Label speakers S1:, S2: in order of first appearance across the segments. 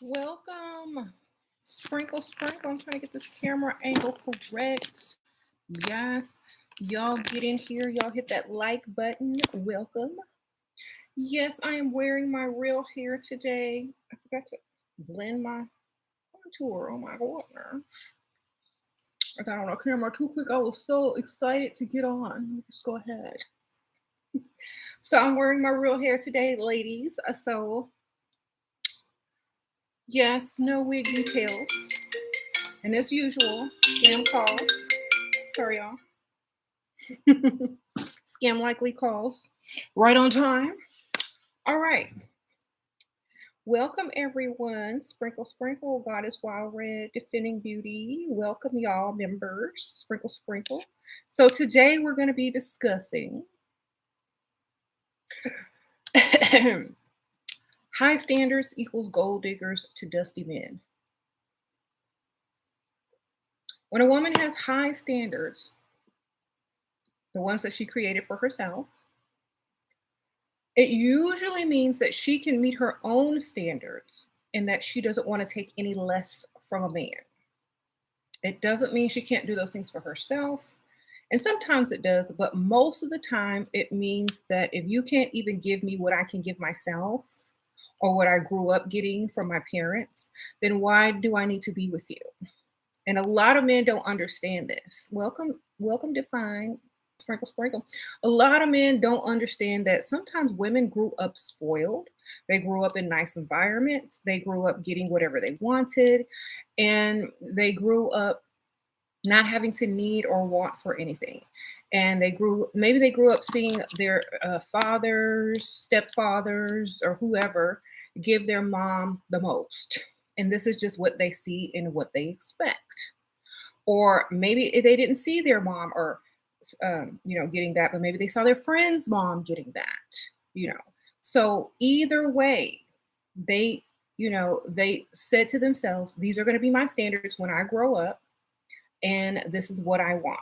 S1: Welcome. Sprinkle, sprinkle. I'm trying to get this camera angle correct. Yes. Y'all get in here. Y'all hit that like button. Welcome. Yes, I am wearing my real hair today. I forgot to blend my contour. Oh my goodness. I got on a camera too quick. I was so excited to get on. Let's go ahead. So I'm wearing my real hair today, ladies. So yes, no wig details. And as usual, scam calls. Sorry, y'all. Scam likely calls. Right on time. All right. Welcome, everyone. Sprinkle, sprinkle. God is wild red, defending beauty. Welcome, y'all, members. Sprinkle, sprinkle. So today we're going to be discussing high standards equals gold diggers to dusty men. When a woman has high standards, the ones that she created for herself, it usually means that she can meet her own standards and that she doesn't want to take any less from a man. It doesn't mean she can't do those things for herself. And sometimes it does, but most of the time it means that if you can't even give me what I can give myself or what I grew up getting from my parents, then why do I need to be with you? And a lot of men don't understand this. Welcome, Define. Sprinkle, sprinkle. A lot of men don't understand that sometimes women grew up spoiled. They grew up in nice environments. They grew up getting whatever they wanted. And they grew up not having to need or want for anything. And maybe they grew up seeing their fathers, stepfathers, or whoever give their mom the most. And this is just what they see and what they expect. Or maybe they didn't see their mom or getting that, but maybe they saw their friend's mom getting that. So either way, they, they said to themselves, these are going to be my standards when I grow up, and this is what I want.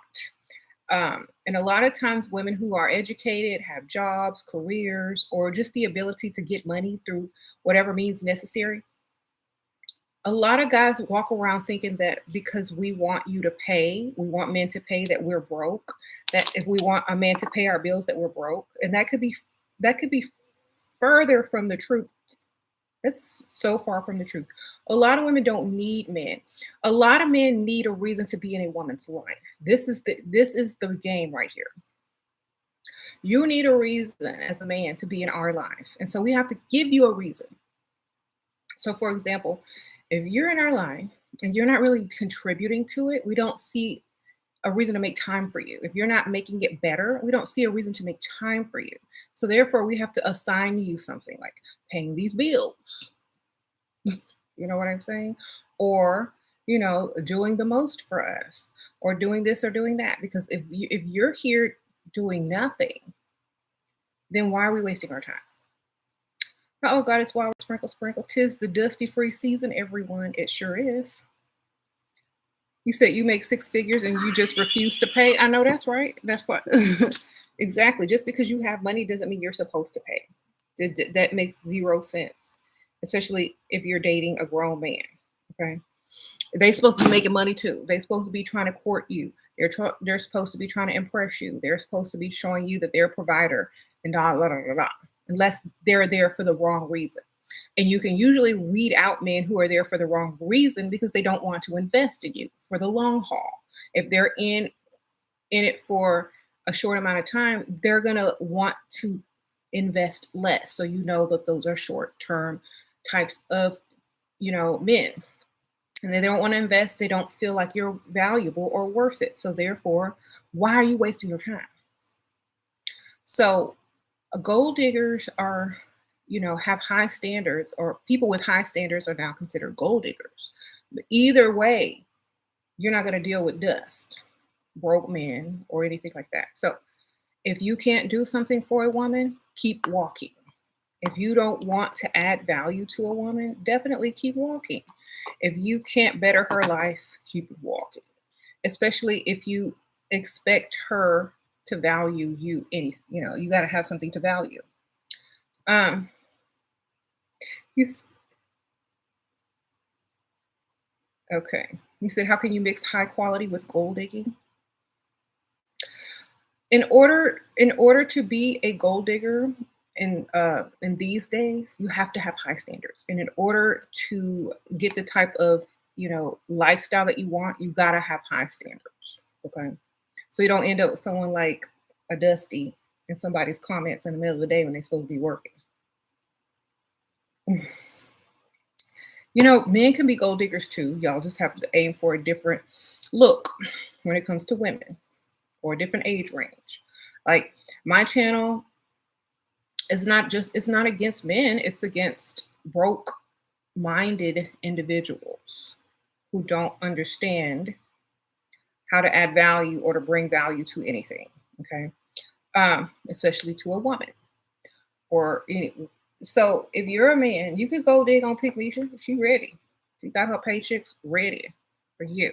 S1: And a lot of times, women who are educated, have jobs, careers, or just the ability to get money through whatever means necessary. A lot of guys walk around thinking that because we want men to pay, that we're broke. That if we want a man to pay our bills, that we're broke, and that could be further from the truth. That's so far from the truth. A lot of women don't need men. A lot of men need a reason to be in a woman's life. This is the game right here. You need a reason as a man to be in our life, and so we have to give you a reason. So, for example, if you're in our life and you're not really contributing to it, we don't see a reason to make time for you. If you're not making it better, we don't see a reason to make time for you. So therefore, we have to assign you something like paying these bills. You know what I'm saying? Or, doing the most for us, or doing this or doing that. Because if you're here doing nothing, then why are we wasting our time? Oh God, it's wild, sprinkle, sprinkle. Tis the dusty free season, everyone. It sure is. You said you make six figures and you just refuse to pay. I know that's right. That's what exactly. Just because you have money doesn't mean you're supposed to pay. That makes zero sense, especially if you're dating a grown man. Okay, they're supposed to be making money too. They're supposed to be trying to court you. They're supposed to be trying to impress you. They're supposed to be showing you that they're a provider and blah blah blah blah. Blah, unless they're there for the wrong reason. And you can usually weed out men who are there for the wrong reason because they don't want to invest in you for the long haul. If they're in it for a short amount of time, they're going to want to invest less. So you know that those are short-term types of, men. And they don't want to invest. They don't feel like you're valuable or worth it. So therefore, why are you wasting your time? So gold diggers are, have high standards, or people with high standards are now considered gold diggers. But either way, you're not going to deal with dust, broke men, or anything like that. So if you can't do something for a woman, keep walking. If you don't want to add value to a woman, definitely keep walking. If you can't better her life, keep walking. Especially if you expect her to value you, you got to have something to value. Um, you, Okay. You said, how can you mix high quality with gold digging? In order to be a gold digger in these days, you have to have high standards. And in order to get the type of, lifestyle that you want, you gotta have high standards. Okay. So you don't end up with someone like a Dusty in somebody's comments in the middle of the day when they're supposed to be working. Men can be gold diggers too. Y'all just have to aim for a different look when it comes to women or a different age range. Like my channel is it's not against men, it's against broke minded individuals who don't understand how to add value or to bring value to anything. Okay. Especially to a woman or any. So if you're a man, you could go dig on Pygmalion. She ready. She got her paychecks ready for you.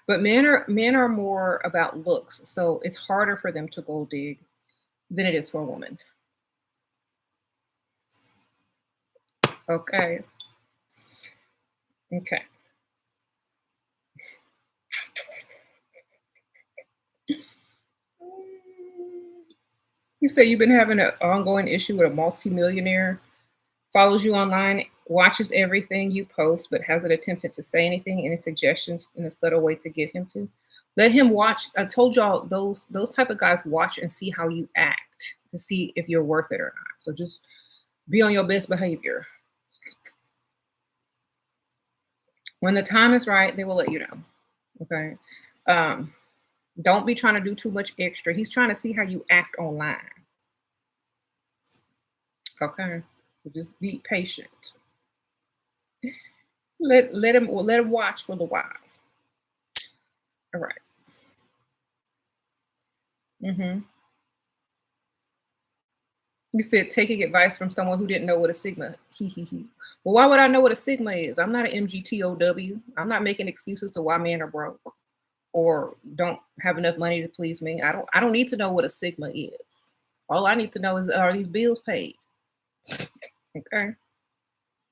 S1: But men are more about looks, so it's harder for them to go dig than it is for a woman. Okay. Okay. You say you've been having an ongoing issue with a multimillionaire, follows you online, watches everything you post, but hasn't attempted to say anything. Any suggestions in a subtle way to get him to? Let him watch. I told y'all those type of guys watch and see how you act to see if you're worth it or not. So just be on your best behavior. When the time is right, they will let you know. Okay. Um, don't be trying to do too much extra. He's trying to see how you act online. Okay. So just be patient. Let him watch for the while. All right. Mm-hmm. You said taking advice from someone who didn't know what a sigma. He he he. Well, why would I know what a sigma is? I'm not an MGTOW. I'm not making excuses to why men are broke or don't have enough money to please me. I don't need to know what a sigma is. All I need to know is, are these bills paid? Okay.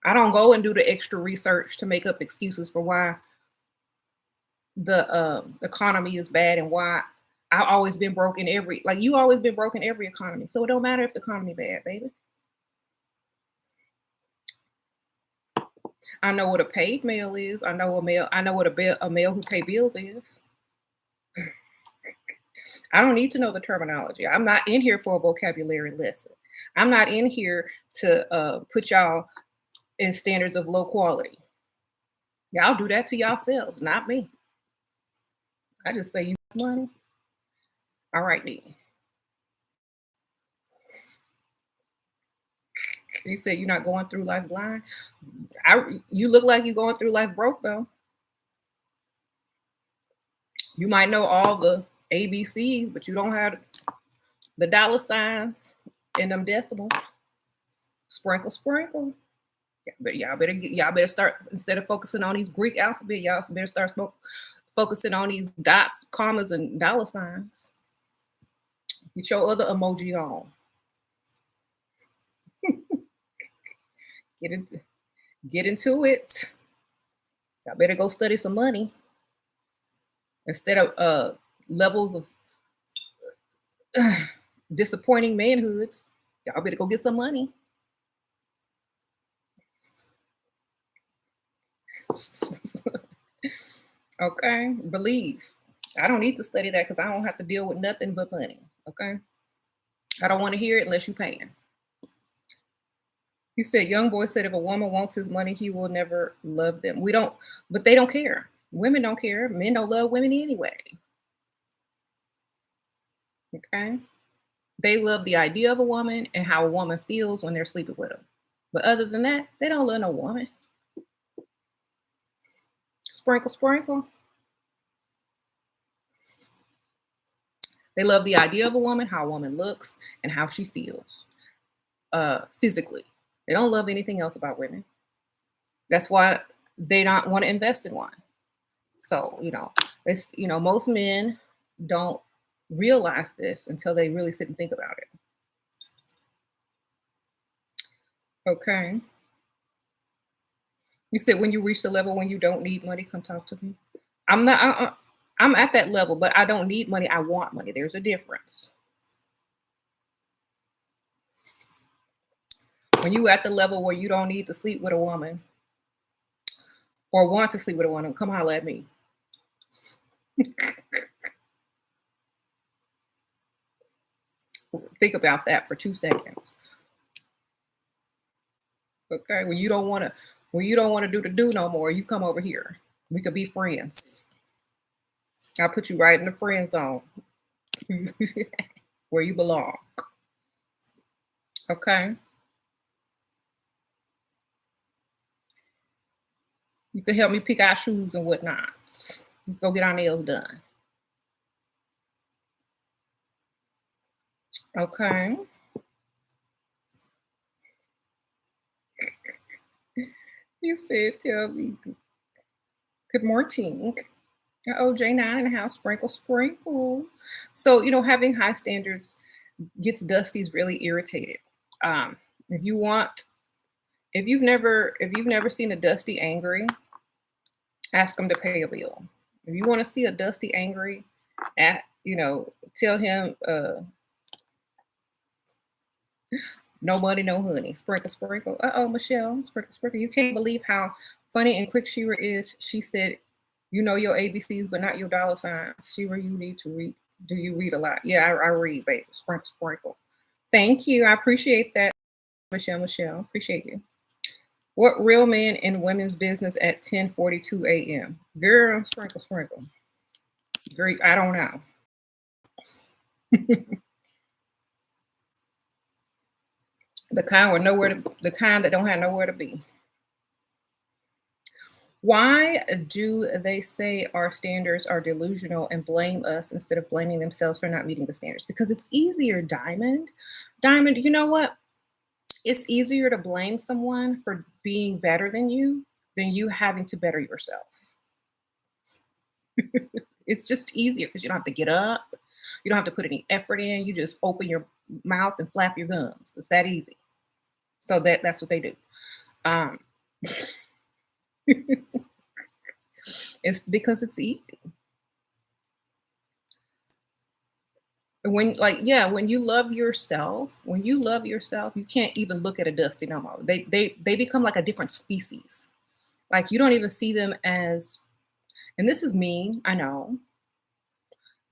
S1: I don't go and do the extra research to make up excuses for why the economy is bad and why I've always been broke in every, like, you always been broke in every economy. So it don't matter if the economy bad, baby. I know what a paid male is. I know what a male who pay bills is. I don't need to know the terminology. I'm not in here for a vocabulary lesson. I'm not in here to put y'all in standards of low quality. Y'all do that to yourselves, not me. I just say you have money. All right, then. You said you're not going through life blind. You look like you're going through life broke though. You might know all the ABCs, but you don't have the dollar signs and them decimals. Sprinkle, sprinkle. Yeah, but y'all better start, instead of focusing on these Greek alphabet, y'all better start focusing on these dots, commas, and dollar signs. Get your other emoji on. Get in, get into it. Y'all better go study some money instead of levels of disappointing manhoods. Y'all better go get some money. Okay, believe. I don't need to study that because I don't have to deal with nothing but money. Okay, I don't want to hear it unless you're paying. He said, "Young boy said if a woman wants his money, he will never love them. We don't, but they don't care. Women don't care. Men don't love women anyway. Okay, they love the idea of a woman and how a woman feels when they're sleeping with them. But other than that, they don't love no woman. Sprinkle, sprinkle. They love the idea of a woman, how a woman looks, and how she feels physically. They don't love anything else about women. That's why they don't want to invest in one. So, it's, most men don't realize this until they really sit and think about it. Okay. You said when you reach the level when you don't need money, come talk to me. I'm not. I'm at that level, but I don't need money. I want money. There's a difference. When you at the level where you don't need to sleep with a woman or want to sleep with a woman, come holler at me. Think about that for 2 seconds. Okay, when you don't want to do the do no more, you come over here. We could be friends. I'll put you right in the friend zone where you belong. Okay. You can help me pick out shoes and whatnot. Go get our nails done. Okay. You said tell me good morning. Oh, J9 in the house, sprinkle, sprinkle. So, having high standards gets Dusty's really irritated. If you want, if you've never seen a Dusty angry, ask him to pay a bill. If you want to see a Dusty angry, tell him no money, no honey. Sprinkle, sprinkle. Oh, Michelle, sprinkle, sprinkle. You can't believe how funny and quick Shira is. She said, "You know your ABCs, but not your dollar signs." Shira, you need to read. Do you read a lot? Yeah, I read, babe. Sprinkle, sprinkle. Thank you. I appreciate that, Michelle. Michelle, appreciate you. What real man in women's business at 10:42 a.m.? Girl, sprinkle, sprinkle. Great. I don't know. The kind that don't have nowhere to be. Why do they say our standards are delusional and blame us instead of blaming themselves for not meeting the standards? Because it's easier, Diamond. Diamond, you know what? It's easier to blame someone for being better than you having to better yourself. It's just easier because you don't have to get up. You don't have to put any effort in. You just open your mouth and flap your gums. It's that easy. So that's what they do. Um, it's because it's easy. When you love yourself, you can't even look at a Dusty no more. They become like a different species. Like you don't even see them as, and this is mean, I know,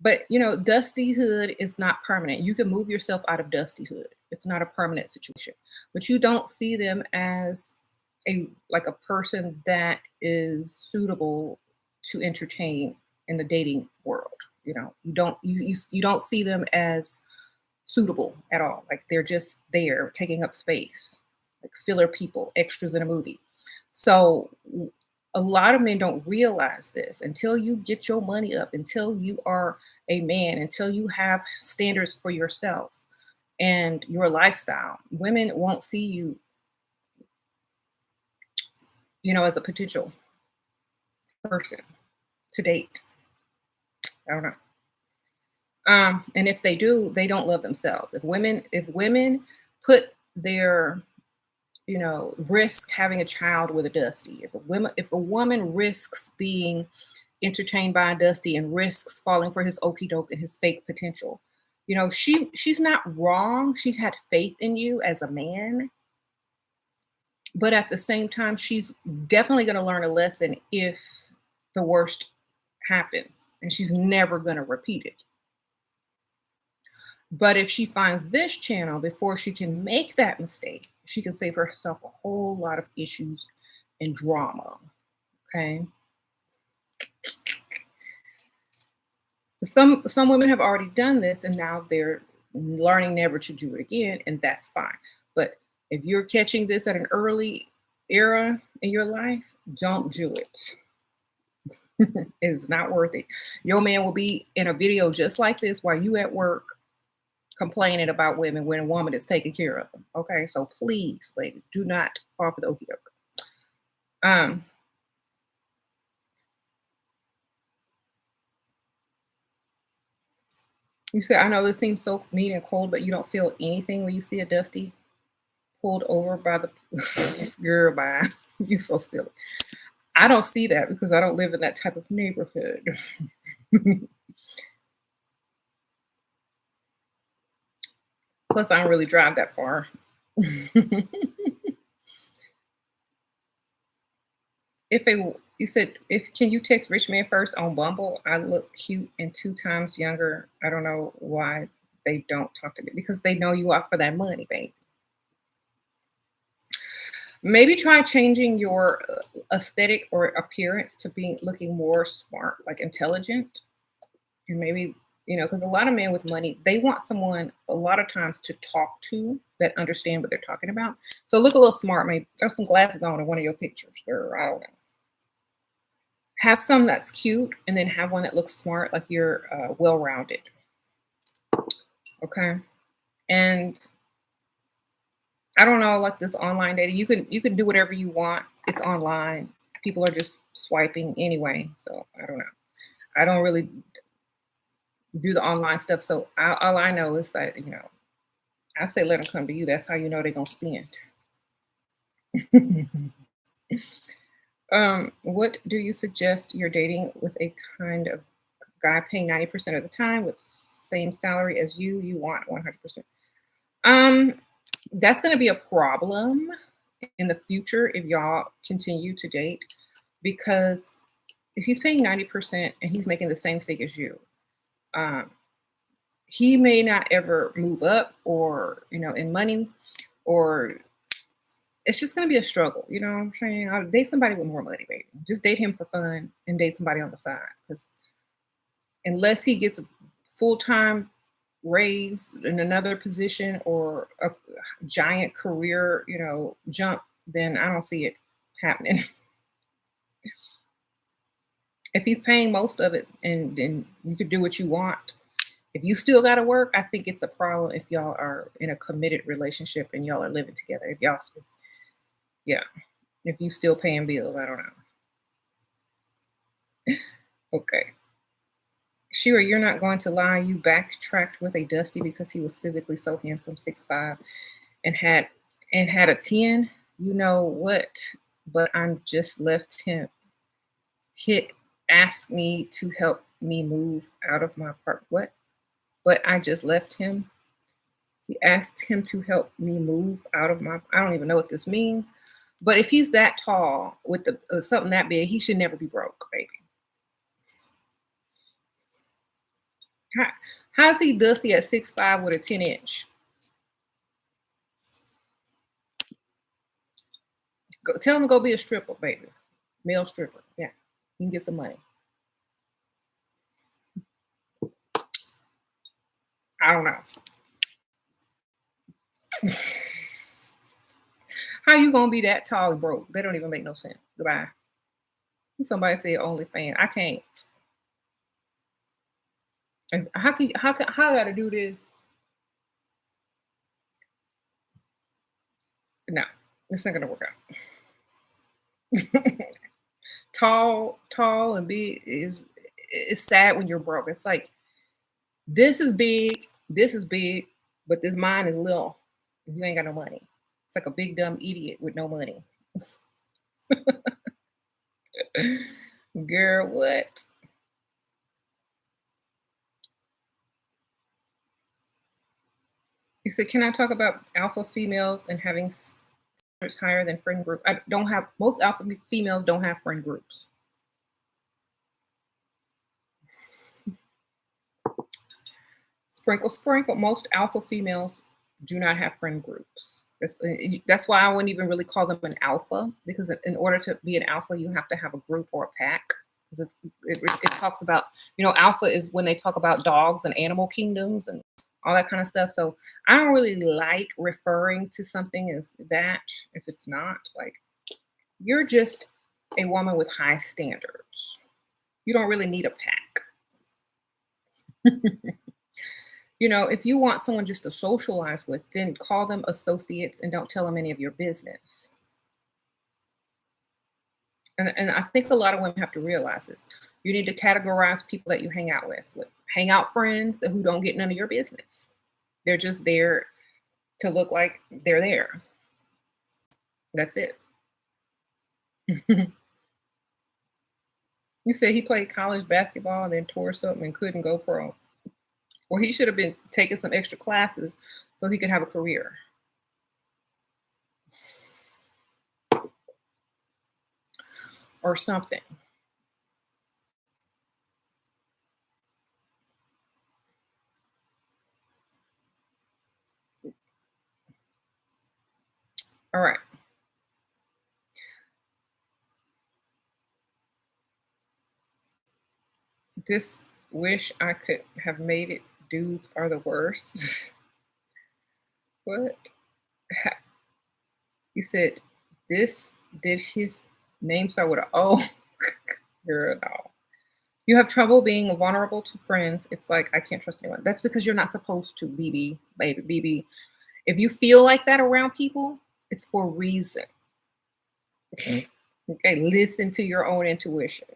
S1: but Dustyhood is not permanent. You can move yourself out of Dustyhood. It's not a permanent situation. But you don't see them as a person that is suitable to entertain in the dating world. You don't see them as suitable at all. Like they're just there taking up space, like filler people, extras in a movie. So a lot of men don't realize this until you get your money up, until you are a man, until you have standards for yourself and your lifestyle. Women won't see you, as a potential person to date. I don't know. And if they do, they don't love themselves. If women put their, risk having a child with a Dusty, if a woman risks being entertained by a Dusty and risks falling for his okey doke and his fake potential, she's not wrong. She had faith in you as a man, but at the same time, she's definitely going to learn a lesson if the worst happens, and she's never going to repeat it. But if she finds this channel before she can make that mistake, she can save herself a whole lot of issues and drama. Okay. So some women have already done this and now they're learning never to do it again, and that's fine. But if you're catching this at an early era in your life, don't do it. It's not worth it. Your man will be in a video just like this while you at work complaining about women when a woman is taking care of them. Okay, so please, ladies, do not fall for the okie doke. You said, I know this seems so mean and cold, but you don't feel anything when you see a Dusty pulled over by the girl by. You so silly. I don't see that because I don't live in that type of neighborhood. Plus, I don't really drive that far. If a you said if can you text rich man first on Bumble? I look cute and 2 times younger. I don't know why they don't talk to me because they know you are for that money, babe. Maybe try changing your aesthetic or appearance to be looking more smart, like intelligent, and maybe because a lot of men with money they want someone a lot of times to talk to that understand what they're talking about. So look a little smart. Maybe throw some glasses on in one of your pictures, or I don't know. Have some that's cute, and then have one that looks smart, like you're well-rounded. Okay, and I don't know, like this online dating, you can do whatever you want. It's online. People are just swiping anyway, so I don't know. I don't really do the online stuff, so all I know is that I say let them come to you. That's how you know they're gonna spend. What do you suggest you're dating with a kind of guy paying 90% of the time with same salary as you? You want 100%. Um, that's gonna be a problem in the future if y'all continue to date because if he's paying 90% and he's making the same thing as you, um, he may not ever move up or in money, or it's just gonna be a struggle. You know what I'm saying? I'll date somebody with more money, baby. Just date him for fun and date somebody on the side. Because unless he gets a full-time raise in another position or a giant career, jump, then I don't see it happening. If he's paying most of it and then you could do what you want. If you still gotta work, I think it's a problem if y'all are in a committed relationship and y'all are living together. If y'all yeah, if you still paying bills, I don't know. Okay. Shira, you're not going to lie. You backtracked with a Dusty because he was physically so handsome, 6'5", and had a 10. You know what? But I'm just left him. Hit asked me to help me move out of my apartment. What? But I just left him. He asked him to help me move out of my. I don't even know what this means. But if he's that tall with the something that big, he should never be broke, baby. How, how's he dusty at 6'5" with a 10-inch? Tell him to go be a stripper, baby. Male stripper. Yeah. You can get some money. I don't know. How you gonna be that tall and broke? They don't even make no sense. Goodbye. Somebody said OnlyFans. I can't. How I gotta do this? No, it's not gonna work out. Tall and big is it's sad when you're broke. It's like this is big, but this mine is little. If you ain't got no money. It's like a big dumb idiot with no money. Girl, what? You said, can I talk about alpha females and having standards higher than friend group? I don't have most alpha females don't have friend groups. Sprinkle, sprinkle. Most alpha females do not have friend groups. That's why I wouldn't even really call them an alpha because in order to be an alpha, you have to have a group or a pack. Because it talks about, alpha is when they talk about dogs and animal kingdoms and all that kind of stuff. So I don't really like referring to something as that if it's not like you're just a woman with high standards. You don't really need a pack. If you want someone just to socialize with, then call them associates and don't tell them any of your business. And I think a lot of women have to realize this. You need to categorize people that you hang out with. Hang out friends who don't get none of your business. They're just there to look like they're there. That's it. You said he played college basketball and then tore something and couldn't go pro. Or he should have been taking some extra classes so he could have a career or something. All right. This wish I could have made it. Dudes are the worst. What? Ha- You said this did his name start with a O? Girl, no. You have trouble being vulnerable to friends. It's like I can't trust anyone. That's because you're not supposed to, BB, baby, BB. If you feel like that around people, it's for a reason. Okay, listen to your own intuition.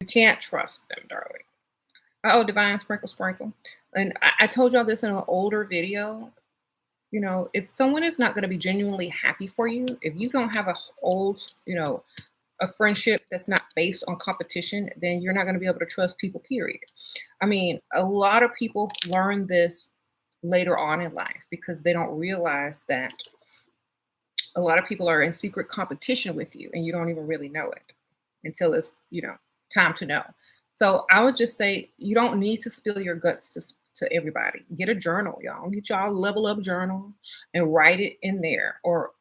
S1: You can't trust them, darling. Oh, divine sprinkle, sprinkle. And I told y'all this in an older video. If someone is not going to be genuinely happy for you, if you don't have a old, a friendship that's not based on competition, then you're not going to be able to trust people, period. I mean, a lot of people learn this later on in life because they don't realize that a lot of people are in secret competition with you and you don't even really know it until it's, time to know. So I would just say you don't need to spill your guts to everybody. Get a journal, y'all. Get y'all a level up journal and write it in there, or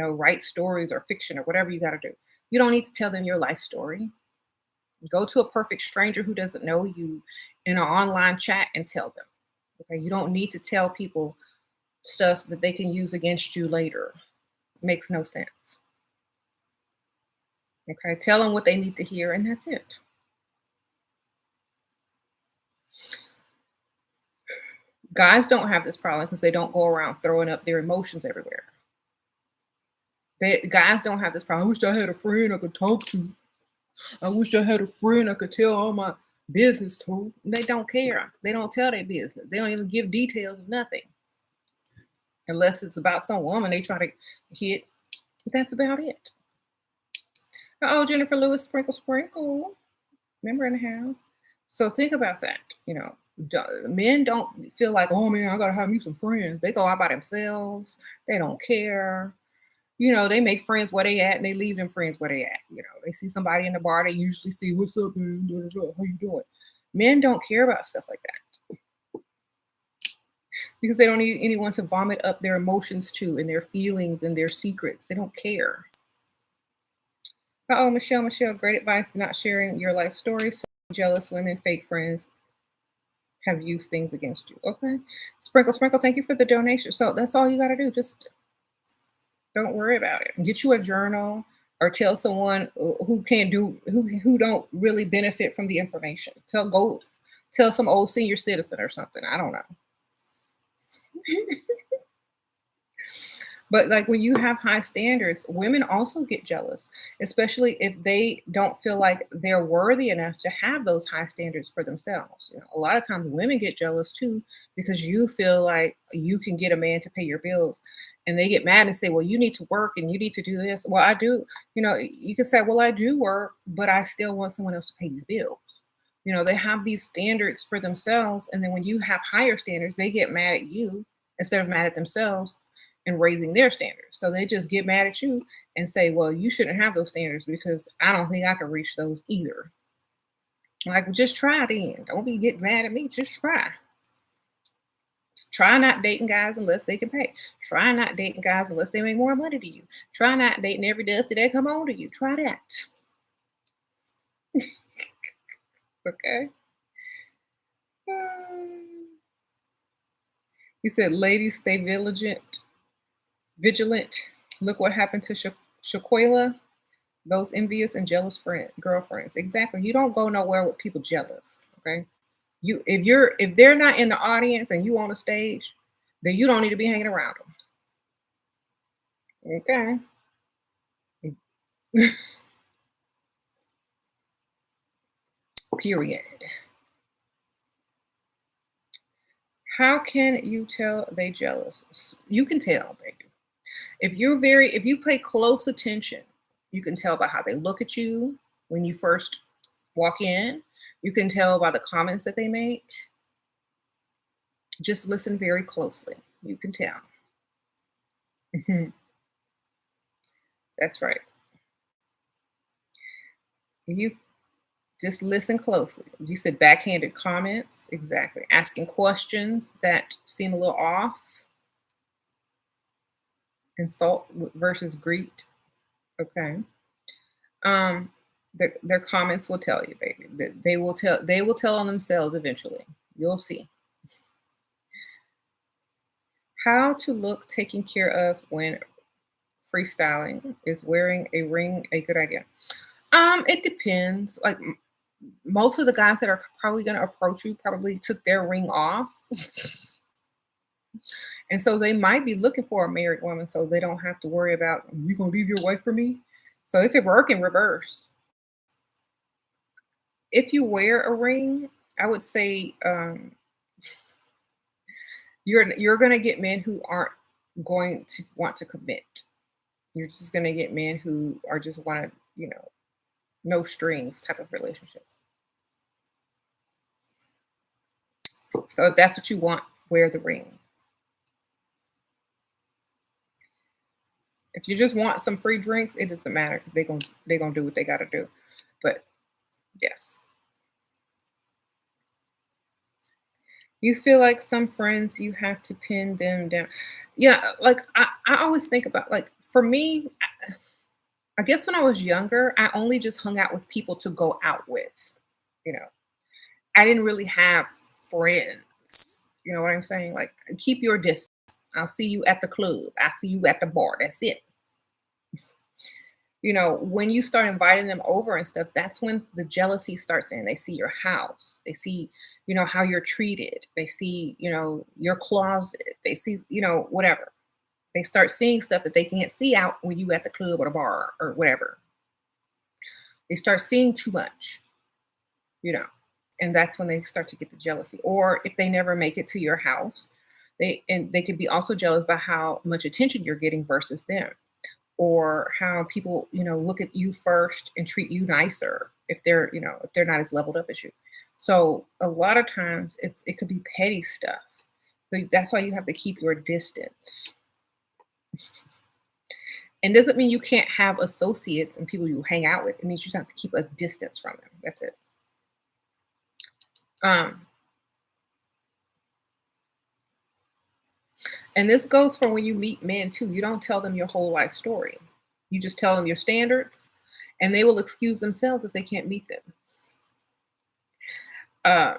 S1: write stories or fiction or whatever you got to do. You don't need to tell them your life story. Go to a perfect stranger who doesn't know you in an online chat and tell them. Okay, you don't need to tell people stuff that they can use against you later. Makes no sense. Okay, tell them what they need to hear, and that's it. Guys don't have this problem because they don't go around throwing up their emotions everywhere. Guys don't have this problem. I wish I had a friend I could talk to. I wish I had a friend I could tell all my business to. They don't care. They don't tell their business. They don't even give details of nothing. Unless it's about some woman they try to hit. But that's about it. Oh, Jennifer Lewis, sprinkle, sprinkle. Remember in the house. So think about that. Men don't feel like, oh man, I gotta have me some friends. They go out by themselves. They don't care. They make friends where they at and they leave them friends where they at. They see somebody in the bar, they usually see, what's up, man? Da, da, da. How you doing? Men don't care about stuff like that because they don't need anyone to vomit up their emotions to and their feelings and their secrets. They don't care. Oh, Michelle, great advice for not sharing your life story. So jealous women, fake friends have used things against you. Okay. Sprinkle, sprinkle, thank you for the donation. So that's all you got to do. Just don't worry about it. Get you a journal or tell someone who can't do who don't really benefit from the information. Tell some old senior citizen or something. I don't know. But like when you have high standards, women also get jealous, especially if they don't feel like they're worthy enough to have those high standards for themselves. A lot of times women get jealous too because you feel like you can get a man to pay your bills and they get mad and say, well, you need to work and you need to do this. Well, I do. You can say, well, I do work, but I still want someone else to pay these bills. They have these standards for themselves. And then when you have higher standards, they get mad at you instead of mad at themselves and raising their standards. So they just get mad at you and say, well, you shouldn't have those standards because I don't think I can reach those either. Like, well, just try then. Don't be getting mad at me. Just try. Try not dating guys unless they can pay. Try not dating guys unless they make more money to you. Try not dating every dusty that come on to you. Try that. Okay. He said, ladies, stay vigilant. Look what happened to Shaquila, those envious and jealous girlfriends. Exactly. You don't go nowhere with people jealous. Okay. If they're not in the audience and you on the stage, then you don't need to be hanging around them. Okay. Period. How can you tell they jealous? You can tell, baby. If you pay close attention You can tell by how they look at you when you first walk in. You can tell by the comments that they make. Just listen very closely. You can tell. Mhm. That's right. You just listen closely. You said backhanded comments. Exactly. Asking questions that seem a little off. Insult versus greet. Okay. Um, their comments will tell you, baby. They will tell on themselves eventually. You'll see. How to look taken care of when freestyling. Is wearing a ring a good idea? It depends. Like most of the guys that are probably gonna approach you probably took their ring off. And so they might be looking for a married woman so they don't have to worry about, you gonna leave your wife for me? So it could work in reverse. If you wear a ring, I would say you're gonna get men who aren't going to want to commit. You're just gonna get men who are just wanna, no strings type of relationship. So if that's what you want, wear the ring. If you just want some free drinks, it doesn't matter. They gonna do what they gotta do. But yes. You feel like some friends you have to pin them down. Yeah, like I always think about, like, for me, I guess when I was younger, I only just hung out with people to go out with. You know, I didn't really have friends. You know what I'm saying? Like, keep your distance. I'll see you at the club. I see you at the bar. That's it. When you start inviting them over and stuff, that's when the jealousy starts in. They see your house. They see, how you're treated. They see, your closet. They see, whatever. They start seeing stuff that they can't see out when you at the club or the bar or whatever. They start seeing too much, you know, and that's when they start to get the jealousy. Or if they never make it to your house, they could be also jealous by how much attention you're getting versus them, or how people, look at you first and treat you nicer if they're not as leveled up as you. So a lot of times it could be petty stuff. So that's why you have to keep your distance. And doesn't mean you can't have associates and people you hang out with. It means you just have to keep a distance from them. That's it. Um, and this goes for when you meet men too. You don't tell them your whole life story. You just tell them your standards, and they will excuse themselves if they can't meet them. Uh,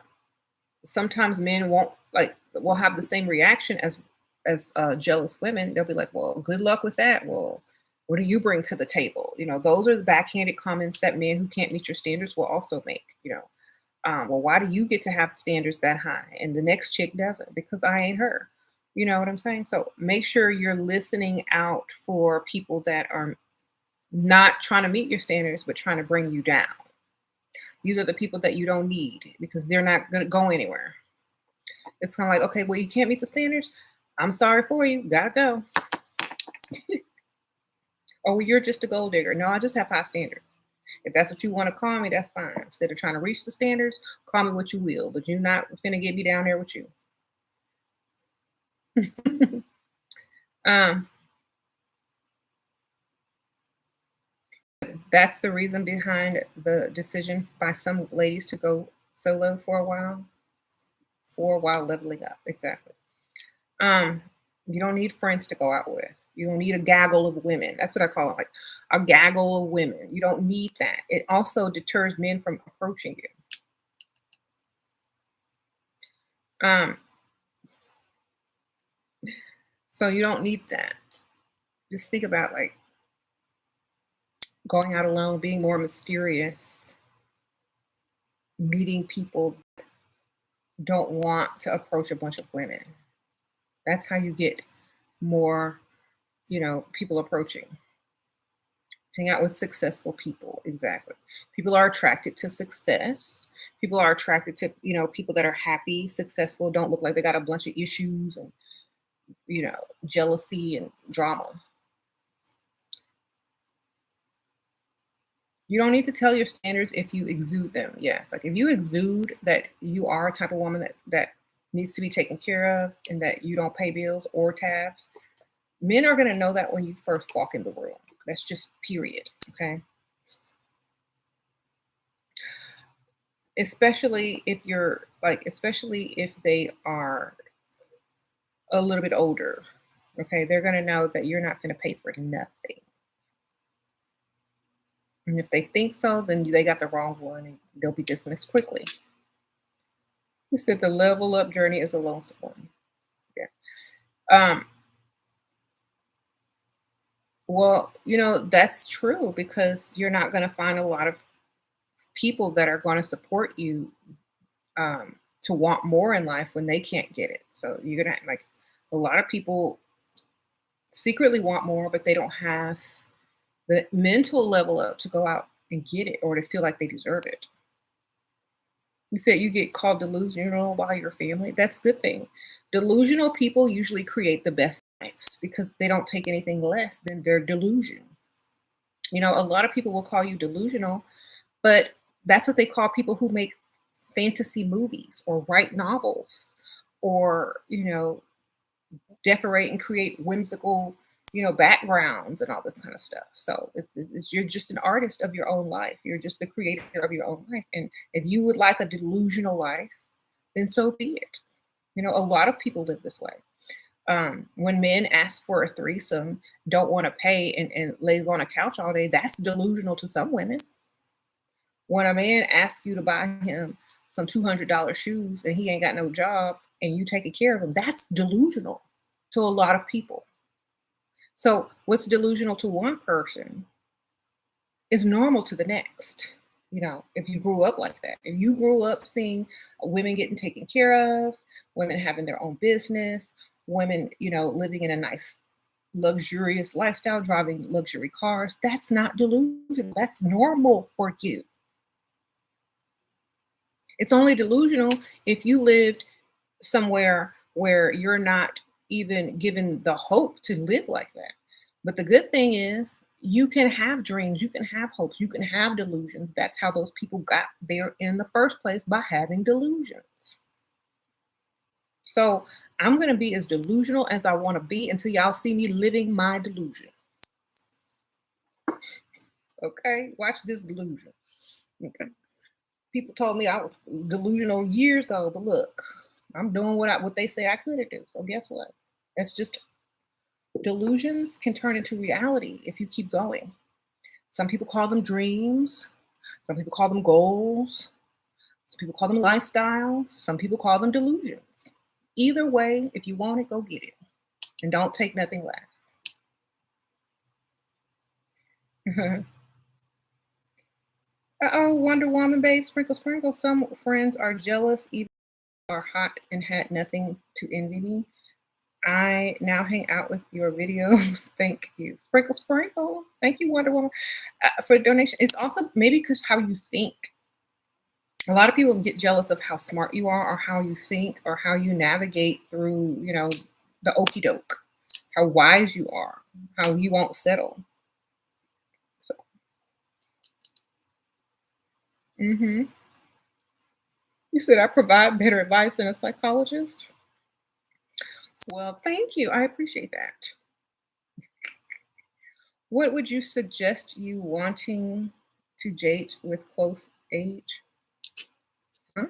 S1: Sometimes men won't, like, will have the same reaction as jealous women. They'll be like, "Well, good luck with that. Well, what do you bring to the table?" Those are the backhanded comments that men who can't meet your standards will also make. Well, why do you get to have standards that high and the next chick doesn't? Because I ain't her. You know what I'm saying? So make sure you're listening out for people that are not trying to meet your standards, but trying to bring you down. These are the people that you don't need because they're not going to go anywhere. It's kind of like, okay, well, you can't meet the standards. I'm sorry for you. Gotta go. Oh, well, you're just a gold digger. No, I just have high standards. If that's what you want to call me, that's fine. Instead of trying to reach the standards, call me what you will, but you're not finna get me down there with you. um, that's the reason behind the decision by some ladies to go solo for a while leveling up. Exactly. Um, you don't need friends to go out with. You don't need a gaggle of women. That's what I call it, like a gaggle of women. You don't need that. It also deters men from approaching you. Um, so you don't need that. Just think about, like, going out alone, being more mysterious, meeting people don't want to approach a bunch of women. That's how you get more, people approaching. Hang out with successful people. Exactly. People are attracted to success. People are attracted to, people that are happy, successful, don't look like they got a bunch of issues and, jealousy and drama. You don't need to tell your standards if you exude them. Yes, like if you exude that you are a type of woman that needs to be taken care of and that you don't pay bills or tabs, men are going to know that when you first walk in the room. That's just period. Okay. Especially if you're like, especially if they are a little bit older. Okay. They're going to know that you're not going to pay for nothing. And if they think so, then they got the wrong one and they'll be dismissed quickly. You said the level up journey is a lonesome one. Yeah. Um, well, that's true because you're not going to find a lot of people that are going to support you to want more in life when they can't get it. So you're going to like a lot of people secretly want more, but they don't have the mental level up to go out and get it or to feel like they deserve it. You said you get called delusional by your family. That's a good thing. Delusional people usually create the best lives because they don't take anything less than their delusion. A lot of people will call you delusional, but that's what they call people who make fantasy movies or write novels or, decorate and create whimsical, backgrounds and all this kind of stuff. So you're just an artist of your own life. You're just the creator of your own life. And if you would like a delusional life, then so be it. A lot of people live this way. When men ask for a threesome, don't want to pay and lays on a couch all day, that's delusional to some women. When a man asks you to buy him some $200 shoes and he ain't got no job and you taking care of him, that's delusional to a lot of people. So what's delusional to one person is normal to the next. If you grew up like that, if you grew up seeing women getting taken care of, women having their own business, women, living in a nice, luxurious lifestyle, driving luxury cars, that's not delusional. That's normal for you. It's only delusional if you lived somewhere where you're not even given the hope to live like that. But the good thing is you can have dreams, you can have hopes, you can have delusions. That's how those people got there in the first place, by having delusions. So I'm going to be as delusional as I want to be until y'all see me living my delusion. Okay, watch this delusion. Okay. People told me I was delusional years ago, but look, I'm doing what they say I couldn't do. So guess what? It's just delusions can turn into reality if you keep going. Some people call them dreams. Some people call them goals. Some people call them lifestyles. Some people call them delusions. Either way, if you want it, go get it. And don't take nothing less. Uh-oh, Wonder Woman, babe, sprinkle, sprinkle. Some friends are jealous, even are hot and had nothing to envy me. I now hang out with your videos. Thank you. Sprinkle, sprinkle. Thank you, Wonder Woman, for donation. It's also maybe because how you think. A lot of people get jealous of how smart you are or how you think or how you navigate through, the okie doke, how wise you are, how you won't settle. So, you said I provide better advice than a psychologist. Well, thank you. I appreciate that. What would you suggest you wanting to date with close age? Huh?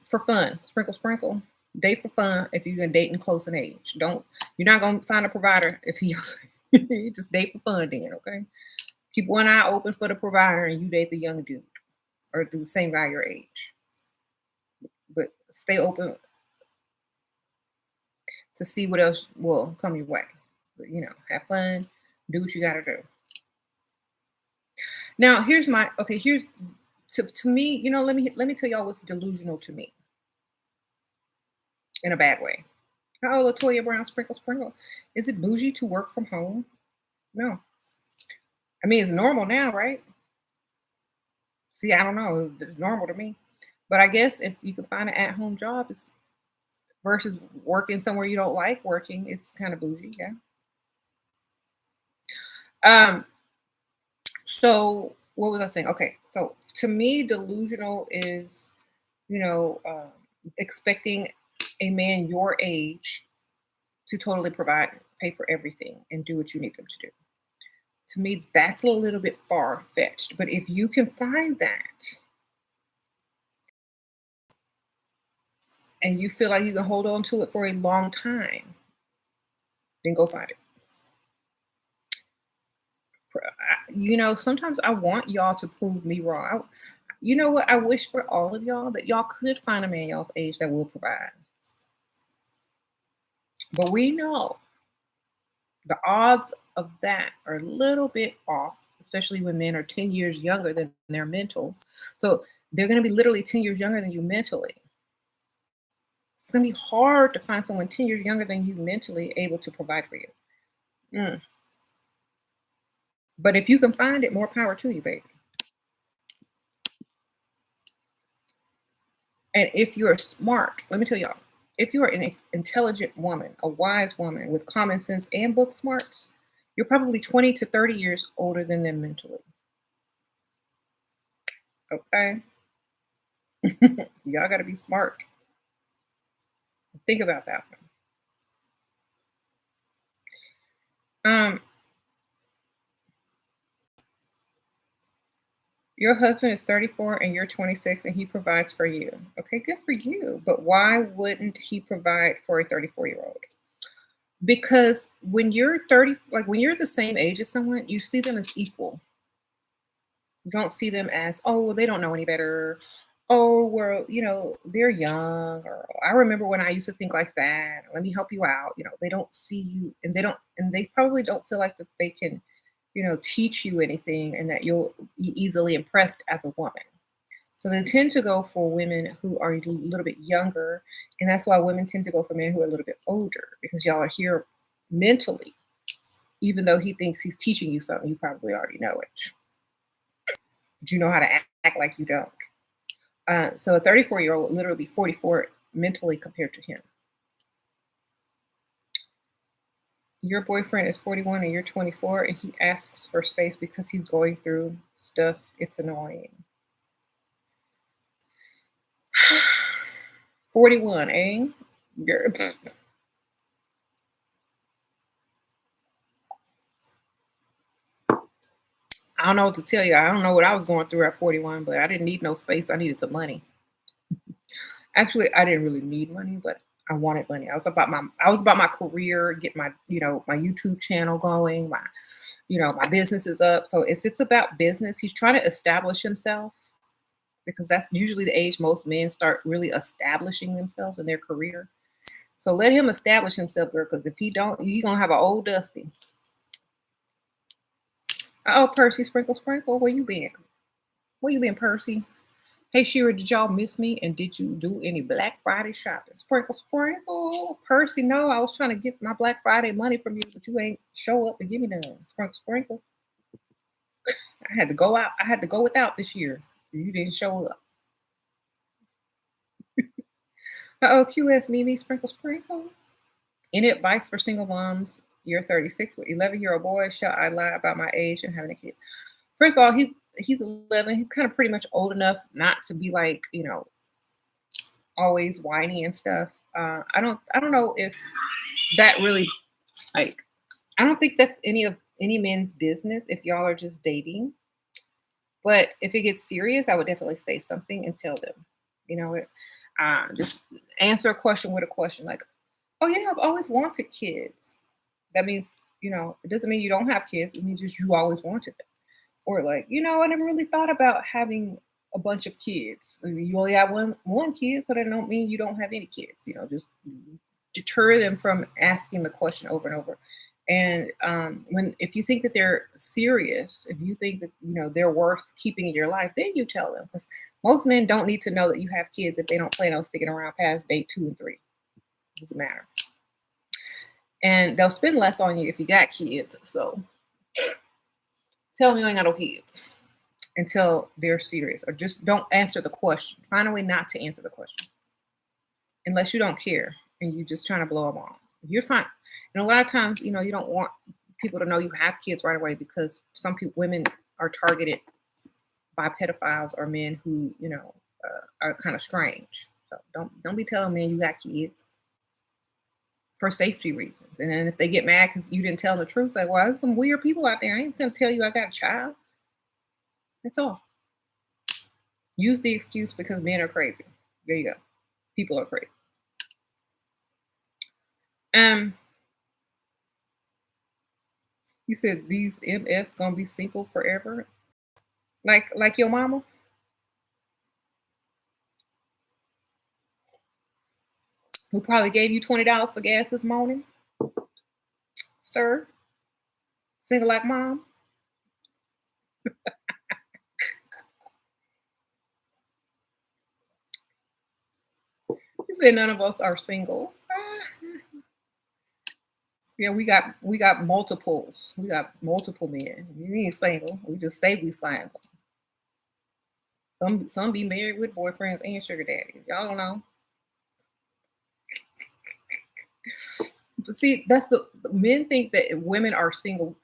S1: For fun. Sprinkle, sprinkle. Date for fun if you're gonna date in close in age. You're not gonna find a provider if he you just date for fun then, okay? Keep one eye open for the provider and you date the young dude or the same guy your age. But stay open to see what else will come your way. But have fun, do what you gotta do. Now here's to me, let me tell y'all what's delusional to me in a bad way. Oh, Latoya Brown, sprinkle, sprinkle. Is it bougie to work from home? No. I mean, it's normal now, right? See, I don't know. It's normal to me. But I guess if you can find an at-home job, it's versus working somewhere you don't like working, it's kind of bougie, yeah. Um, So what was I saying? Okay, so to me, delusional is, you know, expecting a man your age to totally provide, pay for everything, and do what you need them to do. To me, that's a little bit far fetched. But if you can find that and you feel like you can hold on to it for a long time, then go find it. Sometimes I want y'all to prove me wrong. You know what? I wish for all of y'all that y'all could find a man y'all's age that will provide. But we know the odds of that are a little bit off, especially when men are 10 years younger than their mental. So they're going to be literally 10 years younger than you mentally. It's going to be hard to find someone 10 years younger than you mentally able to provide for you. Mm. But if you can find it, more power to you, baby. And if you're smart, let me tell y'all, if you're an intelligent woman, a wise woman with common sense and book smarts, you're probably 20 to 30 years older than them mentally. Okay? Y'all got to be smart. Think about that one. Your husband is 34 and you're 26 and he provides for you. Okay, good for you. But why wouldn't he provide for a 34-year-old? Because when you're 30, like when you're the same age as someone, you see them as equal. You don't see them as, oh, well, they don't know any better. Oh, well, they're young. Or I remember when I used to think like that. Let me help you out. They don't see you and they probably don't feel like that they can, teach you anything and that you'll be easily impressed as a woman. So they tend to go for women who are a little bit younger. And that's why women tend to go for men who are a little bit older because y'all are here mentally. Even though he thinks he's teaching you something, you probably already know it. But you know how to act like you don't. So a 34-year-old would literally be 44 mentally compared to him. Your boyfriend is 41 and you're 24 and he asks for space because he's going through stuff. It's annoying. 41, eh? Girl. I don't know what to tell you. I don't know what I was going through at 41, but I didn't need no space. I needed some money. Actually, I didn't really need money, but I wanted money. I was about my career, get my, my YouTube channel going, my business is up. So if it's about business, he's trying to establish himself because that's usually the age most men start really establishing themselves in their career. So let him establish himself, girl, because if he don't, you're gonna have an old dusty. Oh, Percy, sprinkle, sprinkle. Where you been? Where you been, Percy? Hey, Shira, did y'all miss me? And did you do any Black Friday shopping? Sprinkle, sprinkle. Percy, no, I was trying to get my Black Friday money from you, but you ain't show up to give me none. Sprinkle, sprinkle. I had to go out. I had to go without this year. You didn't show up. Uh-oh, QS Mimi, sprinkle, sprinkle. Any advice for single moms? You're 36 with 11-year-old boy. Shall I lie about my age and having a kid? First of all, he's 11. He's kind of pretty much old enough not to be like, always whiny and stuff. I don't know if that really like I don't think that's any men's business if y'all are just dating. But if it gets serious, I would definitely say something and tell them. Just answer a question with a question like, "Oh yeah, I've always wanted kids." That means it doesn't mean you don't have kids. It means just you always wanted them. Or like, I never really thought about having a bunch of kids. I mean, you only have one kid, so that don't mean you don't have any kids. Just deter them from asking the question over and over. And if you think that they're serious, if you think that they're worth keeping in your life, then you tell them. Because most men don't need to know that you have kids if they don't plan on sticking around past date 2 and 3. It doesn't matter. And they'll spend less on you if you got kids. So tell them you ain't got no kids until they're serious, or just don't answer the question. Find a way not to answer the question unless you don't care and you're just trying to blow them off. You're fine. And a lot of times, you don't want people to know you have kids right away because some women are targeted by pedophiles or men who, are kind of strange. So don't be telling men you got kids for safety reasons. And then if they get mad because you didn't tell the truth, like, well, there's some weird people out there. I ain't gonna tell you I got a child. That's all. Use the excuse because men are crazy. There you go. People are crazy. Um, you said these MFs gonna be single forever, like your mama, who probably gave you $20 for gas this morning, sir. Single like mom. You said none of us are single. Yeah, we got multiples. We got multiple men. We ain't single. We just say we single. Some be married with boyfriends and sugar daddies. Y'all don't know. But see, that's the men think that women are single.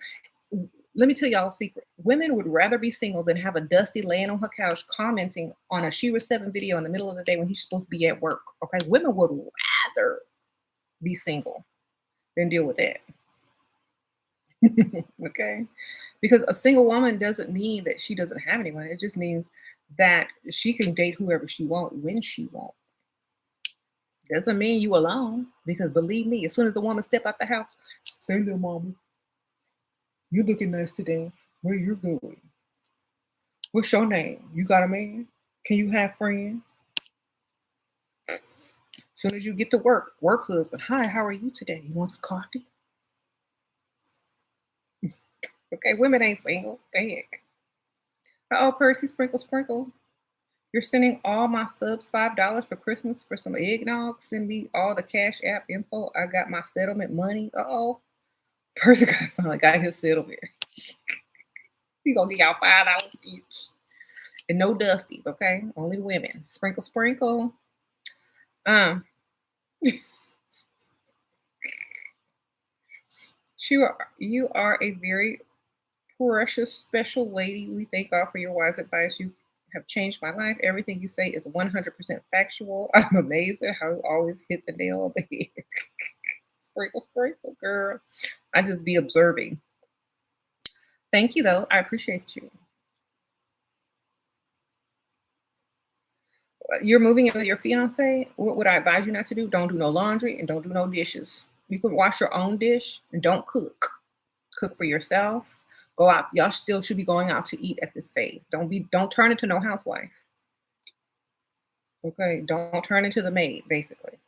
S1: Let me tell y'all a secret. Women would rather be single than have a Dusty laying on her couch commenting on a SheRaSeven video in the middle of the day when he's supposed to be at work. Okay, women would rather be single than deal with that. Okay, because a single woman doesn't mean that she doesn't have anyone. It just means that she can date whoever she wants when she wants. Doesn't mean you alone. Because believe me, as soon as a woman step out the house, say, little mama, you looking nice today. Where you going? What's your name? You got a man? Can you have friends? As soon as you get to work husband. Hi, how are you today? You want some coffee? Okay, women ain't single. The heck. Oh, Percy, sprinkle, sprinkle. You're sending all my subs $5 for Christmas for some eggnog. Send me all the Cash App info. I got my settlement money. Uh-oh. Percy finally got his settlement. He gonna get y'all $5 each. And no dusties, okay? Only women. Sprinkle, sprinkle. Um, you are a very precious, special lady. We thank God for your wise advice. You have changed my life. Everything you say is 100% factual. I'm amazed at how you always hit the nail on the head. Sprinkle, sprinkle, girl. I just be observing. Thank you, though. I appreciate you. You're moving in with your fiance. What would I advise you not to do? Don't do no laundry and don't do no dishes. You can wash your own dish and don't cook. Cook for yourself. Go out. Y'all still should be going out to eat at this phase. Don't turn into no housewife. Okay. Don't turn into the maid, basically.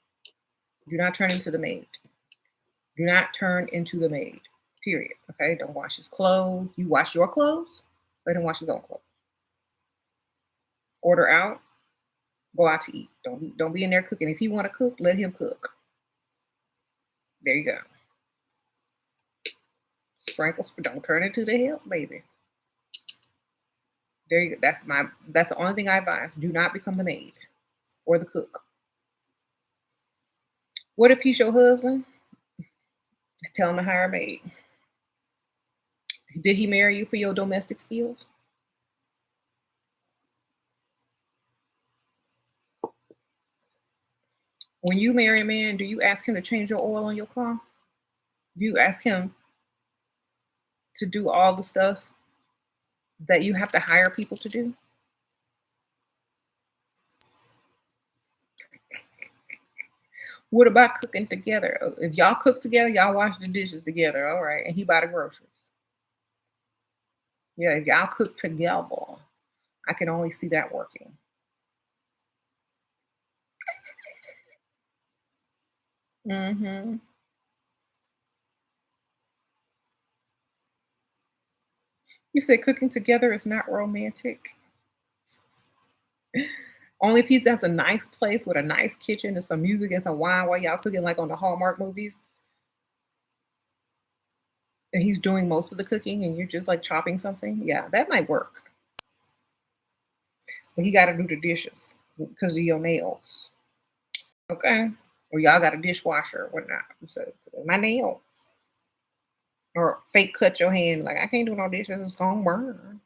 S1: Do not turn into the maid. Do not turn into the maid. Period. Okay. Don't wash his clothes. You wash your clothes. Let him wash his own clothes. Order out. Go out to eat. Don't be in there cooking. If he want to cook, let him cook. There you go. Sprinkles, don't turn into the help, baby. There you go. That's the only thing I advise. Do not become the maid or the cook. What if he's your husband? Tell him to hire a maid. Did he marry you for your domestic skills? When you marry a man, do you ask him to change your oil on your car? Do you ask him to do all the stuff that you have to hire people to do? What about cooking together? If y'all cook together, y'all wash the dishes together, all right, and he buy the groceries. Yeah, if y'all cook together, I can only see that working. Mm-hmm. You said cooking together is not romantic. Only if he has a nice place with a nice kitchen and some music and some wine while y'all cooking like on the Hallmark movies. And he's doing most of the cooking and you're just like chopping something. Yeah, that might work. But he got to do the dishes because of your nails. Okay. Or y'all got a dishwasher or whatnot. So my nails. Or fake cut your hand. Like, I can't do no dishes. It's going to burn.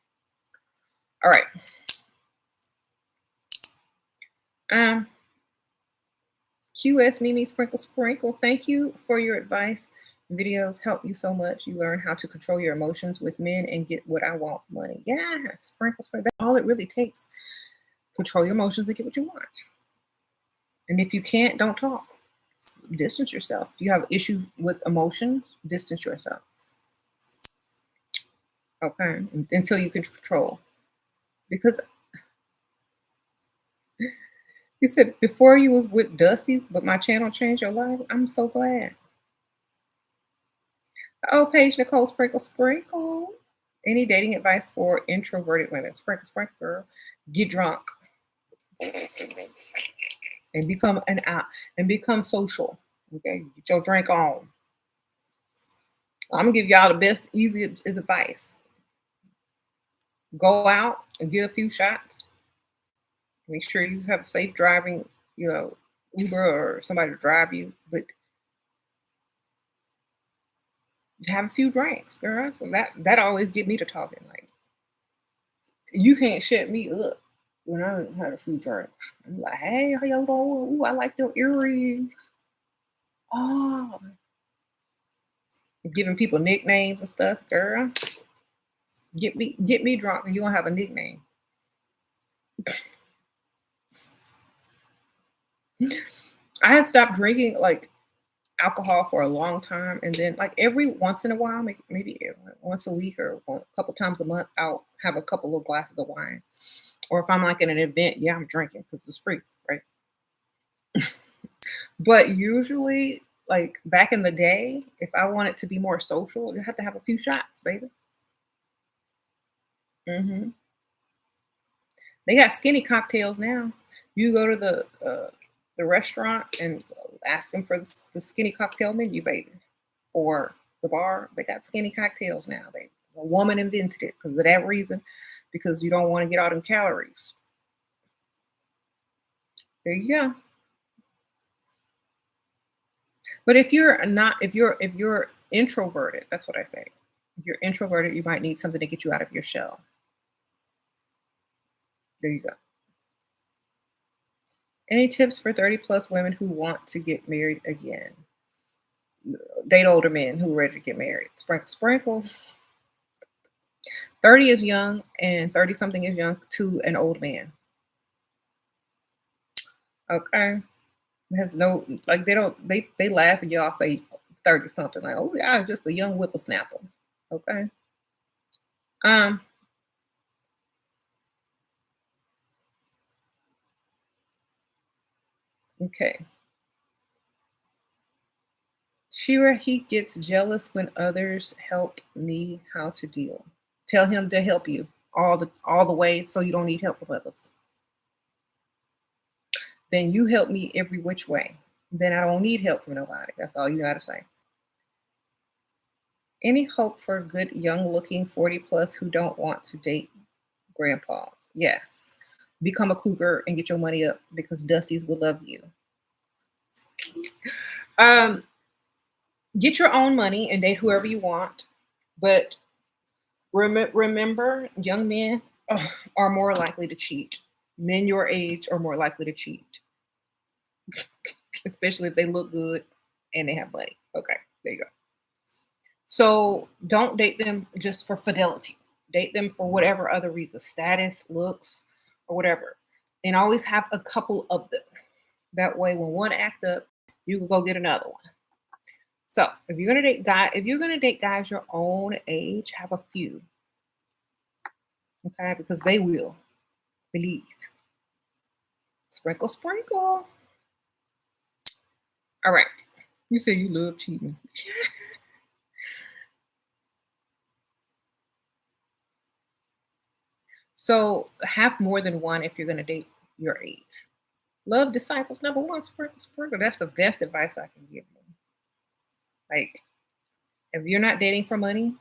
S1: All right. Um, QS Mimi Sprinkle Sprinkle, thank you for your advice. Videos help you so much. You learn how to control your emotions with men and get what I want money. Yes, sprinkle, sprinkle. That's all it really takes. Control your emotions and get what you want. And if you can't, don't talk. Distance yourself. If you have issues with emotions, distance yourself. Okay, until you can control. Because you said before you was with Dusty's, but my channel changed your life. I'm so glad. Oh, Paige Nicole Sprinkle Sprinkle. Any dating advice for introverted women? Sprinkle Sprinkle girl. Get drunk and become an out and become social. Okay, get your drink on. I'm gonna give y'all the best, easiest advice. Go out and get a few shots. Make sure you have safe driving, Uber or somebody to drive you, but have a few drinks, girl. So that always get me to talking. Like you can't shut me up when I had a few drinks. I'm like, hey, how y'all doing? Ooh, I like your earrings. Oh, giving people nicknames and stuff, girl. Get me drunk and you don't have a nickname. I had stopped drinking like alcohol for a long time, and then like every once in a while, maybe once a week or a couple times a month, I'll have a couple of glasses of wine. Or if I'm like in an event, yeah, I'm drinking because it's free, right? But usually, like back in the day, if I wanted to be more social, you have to have a few shots, baby. They got skinny cocktails now. You go to the restaurant and ask them for the skinny cocktail menu, baby, or the bar. They got skinny cocktails now, baby. A woman invented it because of that reason, because you don't want to get all them calories. There you go. But if you're introverted, that's what I say. If you're introverted, you might need something to get you out of your shell. There you go. Any tips for 30 plus women who want to get married again? Date older men who are ready to get married. Sprinkle, sprinkle. 30 is young and 30 something is young to an old man. Okay. Has no, like they laugh and y'all say 30 something, like, oh yeah, just a young whippersnapper. Okay. Um, okay. Shira, he gets jealous when others help me how to deal. Tell him to help you all the way so you don't need help from others. Then you help me every which way. Then I don't need help from nobody. That's all you gotta say. Any hope for good young looking 40 plus who don't want to date grandpas? Yes. Become a cougar and get your money up because Dusties will love you. Um, get your own money and date whoever you want. But remember, young men are more likely to cheat. Men your age are more likely to cheat, especially if they look good and they have money. Okay, there you go. So don't date them just for fidelity. Date them for whatever other reason, status, looks, or whatever. And always have a couple of them. That way, when one act up, you can go get another one. So if you're gonna date guys your own age, have a few. Okay, because they will believe. Sprinkle, sprinkle. All right. You say you love cheating. So have more than one if you're gonna date your age. Love disciples number one, sprinkle, sprinkle. That's the best advice I can give them. Like, if you're not dating for money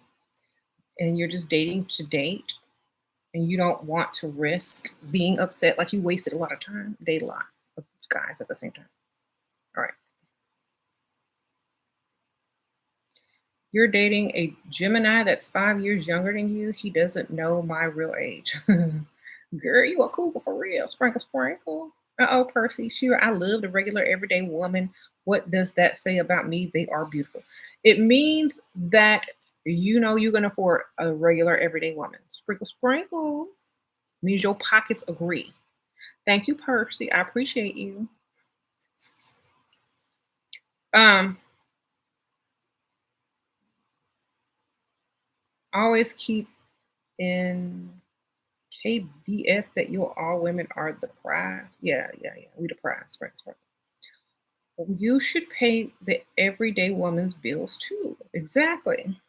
S1: and you're just dating to date and you don't want to risk being upset, like you wasted a lot of time, date a lot of guys at the same time. All right. You're dating a Gemini that's 5 years younger than you. He doesn't know my real age. Girl, you a cougar for real. Sprinkle, sprinkle. Uh-oh, Percy. Sure, I love the regular everyday woman. What does that say about me? They are beautiful. It means that you know you can afford a regular everyday woman. Sprinkle, sprinkle. Means your pockets agree. Thank you, Percy. I appreciate you. Um, always keep in KBF that you all women are the prize. Yeah, yeah, yeah. We the prize. Sprinkle, sprinkle. You should pay the everyday woman's bills too. Exactly.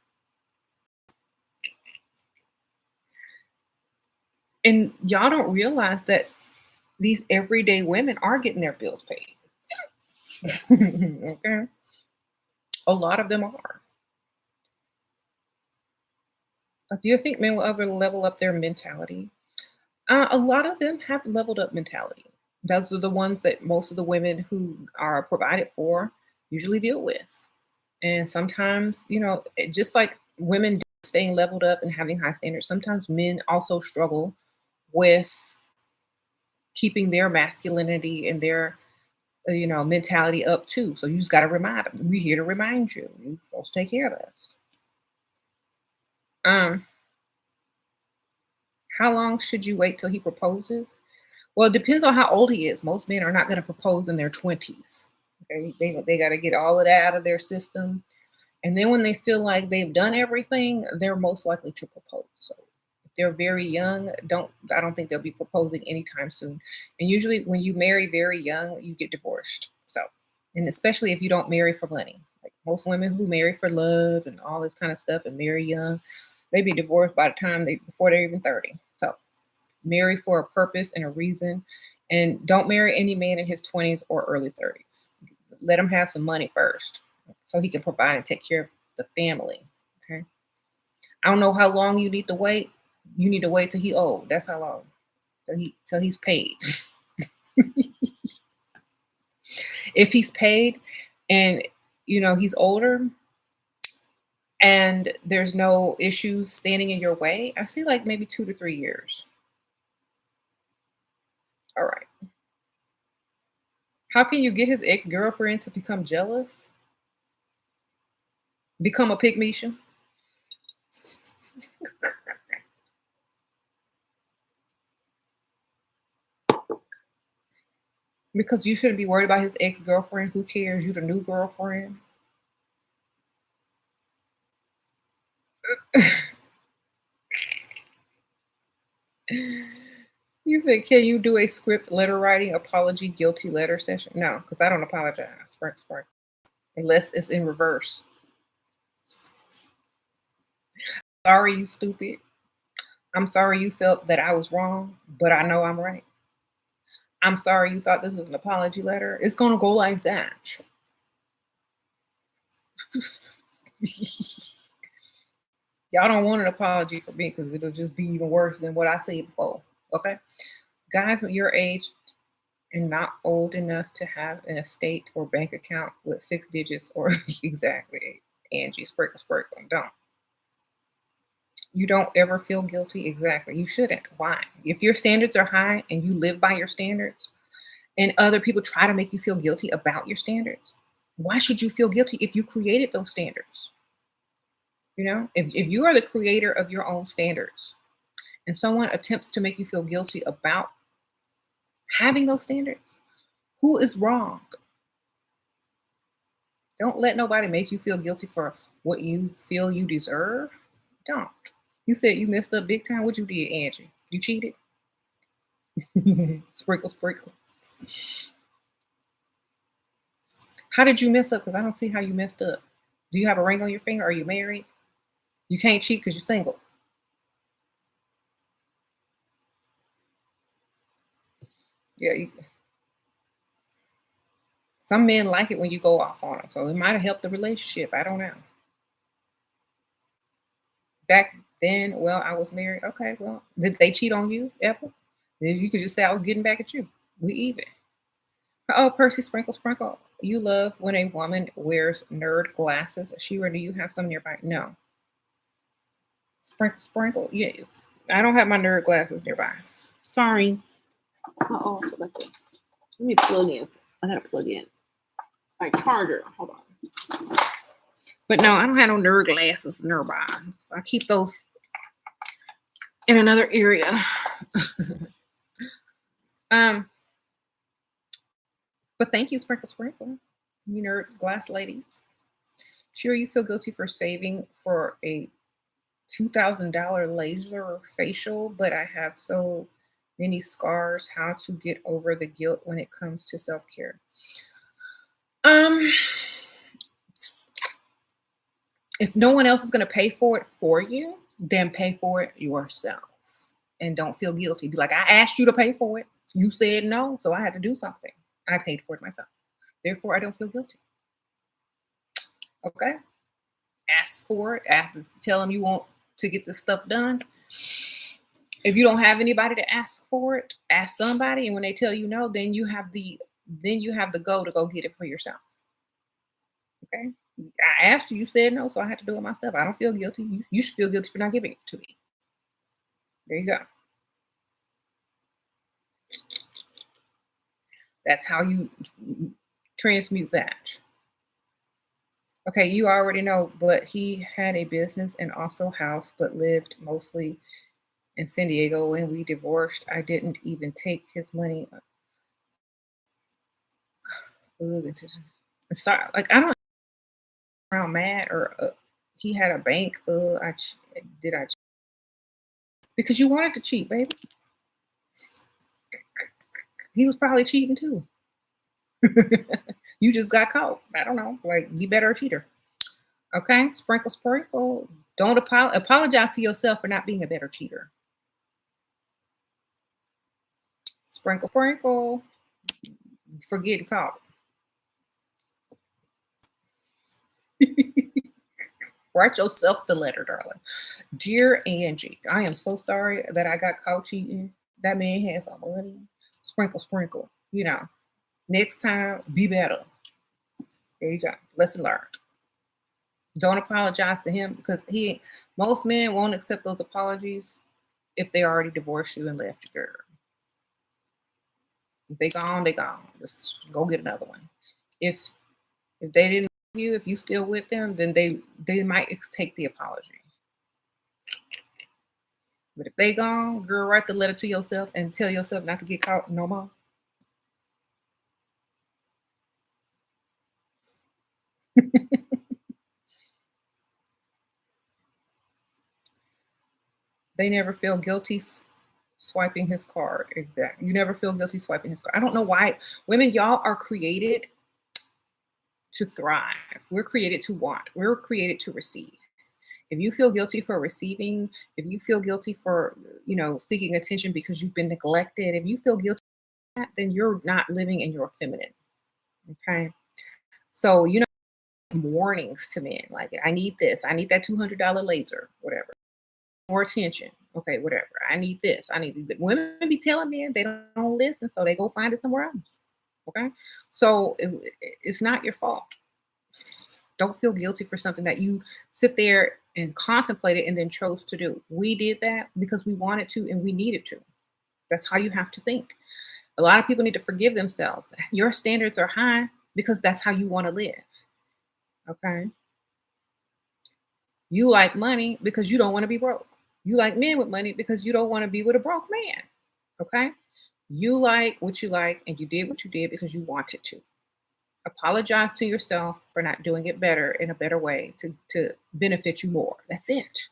S1: And y'all don't realize that these everyday women are getting their bills paid. Okay. A lot of them are. Do you think men will ever level up their mentality? A lot of them have leveled up mentality. Those are the ones that most of the women who are provided for usually deal with. And sometimes, just like women staying leveled up and having high standards, sometimes men also struggle with keeping their masculinity and their mentality up too. So you just got to remind them. We're here to remind you. You're supposed to take care of us. Um, how long should you wait till he proposes? Well, it depends on how old he is. Most men are not going to propose in their 20s. Okay, they got to get all of that out of their system. And then when they feel like they've done everything, they're most likely to propose. So if they're very young, I don't think they'll be proposing anytime soon. And usually when you marry very young, you get divorced. So, and especially if you don't marry for money. Like most women who marry for love and all this kind of stuff and marry young, they be divorced by the time before they're even 30. So marry for a purpose and a reason. And don't marry any man in his 20s or early 30s. Let him have some money first so he can provide and take care of the family. Okay. I don't know how long you need to wait. You need to wait till he old. That's how long. Till he's paid. If he's paid and he's older and there's no issues standing in your way, I see like maybe 2 to 3 years. All right. How can you get his ex-girlfriend to become jealous? Become a pygmy? Because you shouldn't be worried about his ex-girlfriend. Who cares? You the new girlfriend. You said, can you do a script letter writing apology guilty letter session? No, because I don't apologize. Spark, spark. Unless it's in reverse. Sorry, you stupid. I'm sorry you felt that I was wrong, but I know I'm right. I'm sorry you thought this was an apology letter. It's gonna go like that. Y'all don't want an apology for me because it'll just be even worse than what I said before. Okay? Guys your age and not old enough to have an estate or bank account with 6 digits or exactly. Angie, sprinkle, sprinkle. Don't. You don't ever feel guilty. Exactly. You shouldn't. Why? If your standards are high and you live by your standards and other people try to make you feel guilty about your standards, why should you feel guilty if you created those standards? If you are the creator of your own standards and someone attempts to make you feel guilty about having those standards, who is wrong? Don't let nobody make you feel guilty for what you feel you deserve. Don't. You said you messed up big time. What you did, Angie? You cheated? Sprinkle, sprinkle. How did you mess up? Because I don't see how you messed up. Do you have a ring on your finger? Are you married? You can't cheat because you're single. Yeah, some men like it when you go off on them. So it might have helped the relationship. I don't know. Back then, well, I was married. Okay, well, did they cheat on you ever? Then you could just say I was getting back at you. We even. Oh, Percy, sprinkle, sprinkle. You love when a woman wears nerd glasses. Shira, do you have some nearby? No. Sprinkle, sprinkle. Yes. I don't have my nerd glasses nearby.
S2: Sorry. Uh-oh, I forgot to. Let me plug in. I gotta plug in my charger. Hold on.
S1: But no, I don't have no nerd glasses nearby. I keep those in another area. But thank you, Sprinkle Sprinkle. You nerd glass ladies. Sure, you feel guilty for saving for a $2,000 laser facial, but I have so many scars. How to get over the guilt when it comes to self-care? If no one else is going to pay for it for you, then pay for it yourself. And don't feel guilty. Be like, I asked you to pay for it. You said no, so I had to do something. I paid for it myself. Therefore, I don't feel guilty. Okay? Ask for it. Tell them you want to get this stuff done. If you don't have anybody to ask for it, ask somebody. And when they tell you no, then you have the go to go get it for yourself. Okay? I asked you, you said no, so I had to do it myself. I don't feel guilty. You should feel guilty for not giving it to me. There you go. That's how you transmute that. Okay, you already know, but he had a business and also house, but lived mostly in San Diego. When we divorced, I didn't even take his money. Sorry, like I don't around mad or he had a bank. Because you wanted to cheat, baby. He was probably cheating too. You just got caught. I don't know. Like, be better a cheater. Okay? Sprinkle, sprinkle. Don't apologize to yourself for not being a better cheater. Sprinkle, sprinkle. For getting caught. Write yourself the letter, darling. Dear Angie, I am so sorry that I got caught cheating. That man has some money. Sprinkle, sprinkle. You know, next time, be better. There you go. Lesson learned. Don't apologize to him because most men won't accept those apologies if they already divorced you and left you, girl. If they gone, they gone. Just go get another one. If they didn't love you, if you still with them, then they might take the apology. But if they gone, girl, write the letter to yourself and tell yourself not to get caught no more. They never feel guilty swiping his card. Exactly. You never feel guilty swiping his card. I don't know why. Women, y'all are created to thrive. We're created to want. We're created to receive. If you feel guilty for receiving, if you feel guilty for, seeking attention because you've been neglected, if you feel guilty for that, then you're not living in your feminine. Okay. So, warnings to men like, I need this. I need that $200 laser, whatever. More attention. Okay, whatever. I need this. I need this. Women be telling men they don't listen, so they go find it somewhere else. Okay. So it's not your fault. Don't feel guilty for something that you sit there and contemplate it and then chose to do. We did that because we wanted to and we needed to. That's how you have to think. A lot of people need to forgive themselves. Your standards are high because that's how you want to live. Okay. You like money because you don't want to be broke. You like men with money because you don't want to be with a broke man. Okay. You like what you like and you did what you did because you wanted to. Apologize to yourself for not doing it better in a better way to benefit you more. That's it.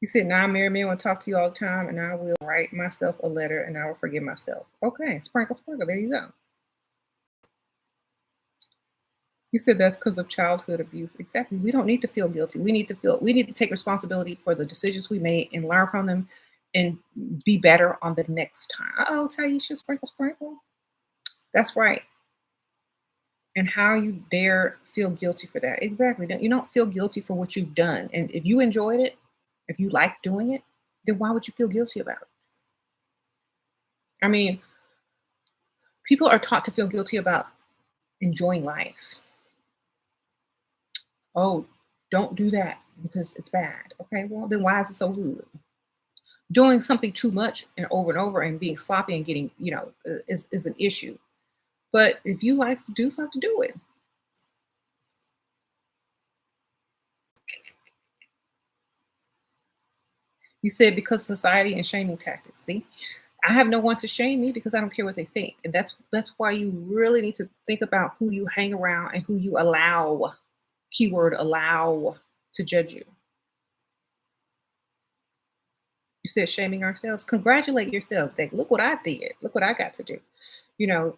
S1: You said, now married men will talk to you all the time and I will write myself a letter and I will forgive myself. Okay, sprinkle, sprinkle. There you go. You said that's because of childhood abuse. Exactly. We don't need to feel guilty. We need to take responsibility for the decisions we made and learn from them and be better on the next time. Oh, Taisha, sprinkle, sprinkle. That's right. And how you dare feel guilty for that. Exactly. You don't feel guilty for what you've done. And if you enjoyed it, if you like doing it, then why would you feel guilty about it? I mean, people are taught to feel guilty about enjoying life. Oh, don't do that because it's bad. Okay, well, then why is it so good? Doing something too much and over and being sloppy and getting, is an issue. But if you like to do something, do it. You said because society and shaming tactics. See, I have no one to shame me because I don't care what they think, and that's why you really need to think about who you hang around and who you allow. Keyword allow to judge you. You said shaming ourselves. Congratulate yourself. Like, look what I did. Look what I got to do. You know,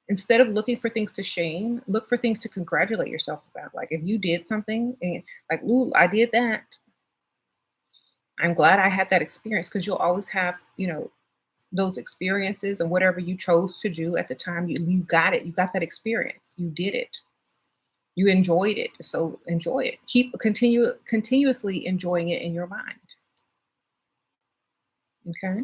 S1: instead of looking for things to shame, look for things to congratulate yourself about. Like if you did something and like, ooh, I did that. I'm glad I had that experience because you'll always have, those experiences and whatever you chose to do at the time, you got it. You got that experience. You did it. You enjoyed it. So enjoy it. Continuously enjoying it in your mind. Okay.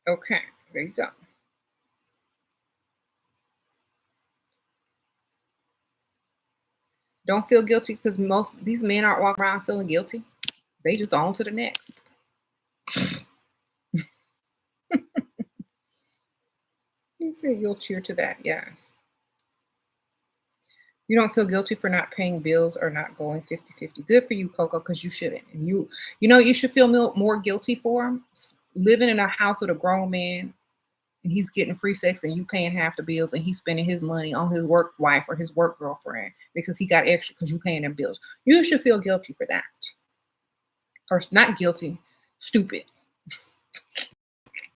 S1: Okay. There you go. Don't feel guilty because most these men aren't walking around feeling guilty. They just on to the next. You say you'll cheer to that, yes. You don't feel guilty for not paying bills or not going 50-50. Good for you, Coco, because you shouldn't. And you should feel more guilty for him. Living in a house with a grown man and he's getting free sex and you paying half the bills and he's spending his money on his work wife or his work girlfriend because he got extra because you paying them bills. You should feel guilty for that. Or not guilty, stupid.